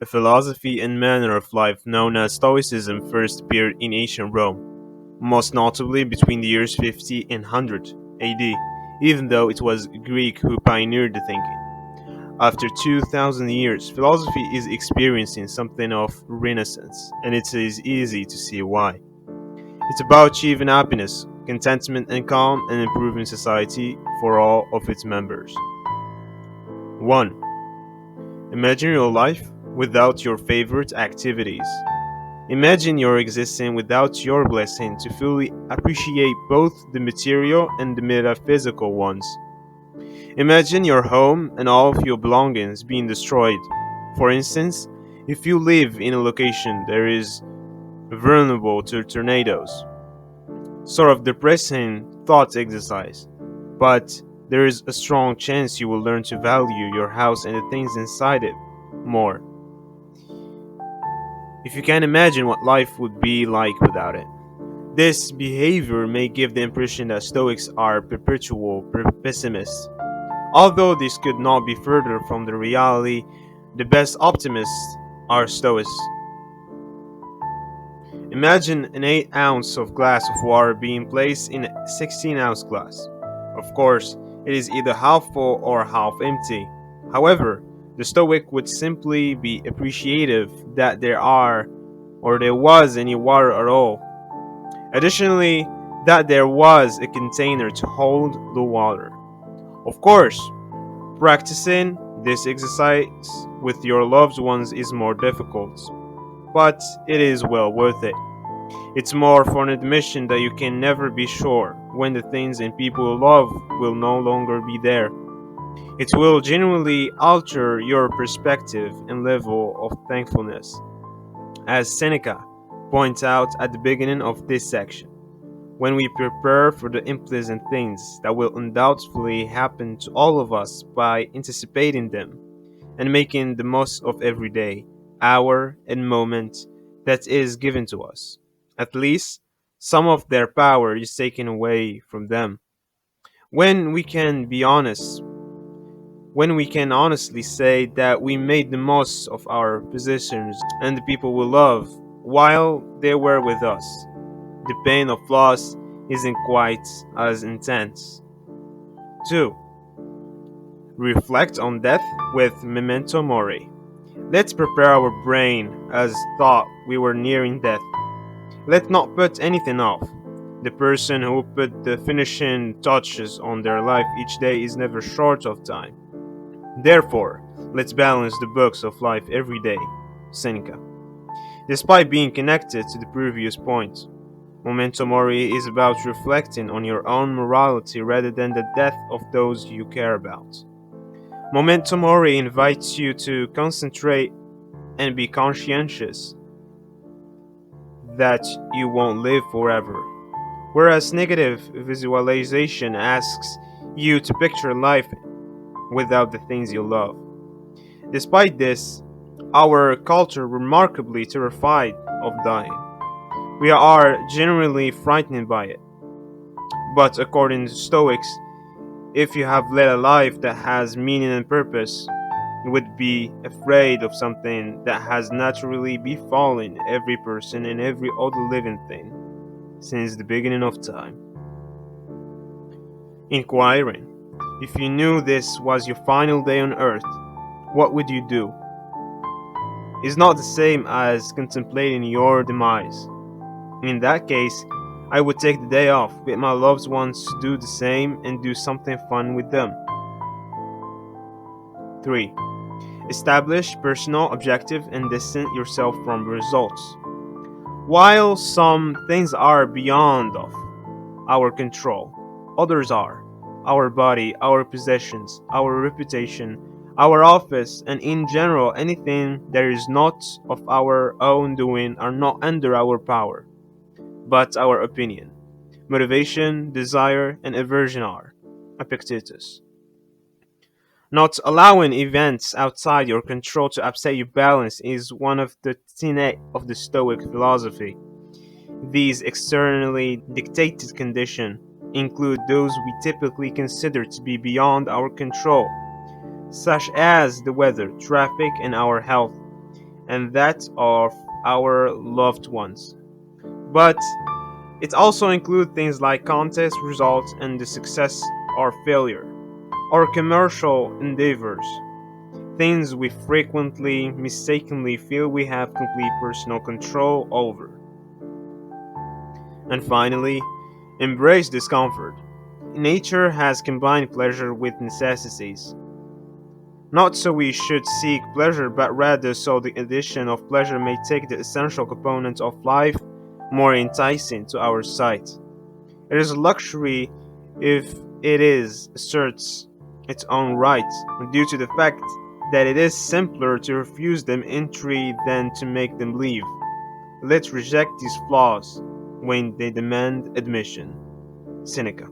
a philosophy and manner of life known as Stoicism first appeared in ancient Rome, most notably between the years 50 and 100 AD, even though it was Greek who pioneered the thinking. After 2000 years, philosophy is experiencing something of renaissance, and it is easy to see why. It's about achieving happiness, contentment, and calm, and improving society for all of its members. 1. Imagine your life without your favorite activities. Imagine you're existing without your blessing to fully appreciate both the material and the metaphysical ones. Imagine your home and all of your belongings being destroyed. For instance, if you live in a location that is vulnerable to tornadoes. Sort of depressing thought exercise, but there is a strong chance you will learn to value your house and the things inside it more. If you can imagine what life would be like without it. This behavior may give the impression that Stoics are perpetual pessimists. Although this could not be further from the reality, the best optimists are Stoics. Imagine an 8 ounce of glass of water being placed in a 16-ounce glass. Of course, it is either half full or half empty. However, the Stoic would simply be appreciative that there was any water at all. Additionally, that there was a container to hold the water. Of course, practicing this exercise with your loved ones is more difficult, but it is well worth it. It's more for an admission that you can never be sure when the things and people you love will no longer be there. It will genuinely alter your perspective and level of thankfulness. As Seneca points out at the beginning of this section, when we prepare for the unpleasant things that will undoubtedly happen to all of us by anticipating them and making the most of every day, hour, and moment that is given to us. At least, some of their power is taken away from them. When we can be honest, when we can honestly say that we made the most of our possessions and the people we love while they were with us, the pain of loss isn't quite as intense. 2. Reflect on death with Memento Mori. Let's prepare our brain as thought we were nearing death. Let's not put anything off. The person who put the finishing touches on their life each day is never short of time. Therefore, let's balance the books of life every day. Seneca. Despite being connected to the previous point, Memento Mori is about reflecting on your own morality rather than the death of those you care about. Memento Mori invites you to concentrate and be conscientious that you won't live forever, whereas negative visualization asks you to picture life without the things you love. Despite this, our culture remarkably terrified of dying. We are generally frightened by it. But according to Stoics, if you have led a life that has meaning and purpose, you would be afraid of something that has naturally befallen every person and every other living thing since the beginning of time. Inquiring, if you knew this was your final day on earth, what would you do? Is not the same as contemplating your demise. In that case, I would take the day off with my loved ones to do the same and do something fun with them. 3. Establish personal objective and distance yourself from results. While some things are beyond of our control, others are. Our body, our possessions, our reputation, our office, and in general anything that is not of our own doing are not under our power, but our opinion. Motivation, desire, and aversion are. Epictetus. Not allowing events outside your control to upset your balance is one of the tenets of the Stoic philosophy. These externally dictated conditions include those we typically consider to be beyond our control, such as the weather, traffic, and our health. and that of our loved ones. But it also includes things like contest results and the success or failure, or commercial endeavors, things we frequently mistakenly feel we have complete personal control over. And finally, embrace discomfort. Nature has combined pleasure with necessities. Not so we should seek pleasure, but rather so the addition of pleasure may take the essential components of life more enticing to our sight. It is a luxury if it is asserts its own right, due to the fact that it is simpler to refuse them entry than to make them leave. Let's reject these flaws when they demand admission. Seneca.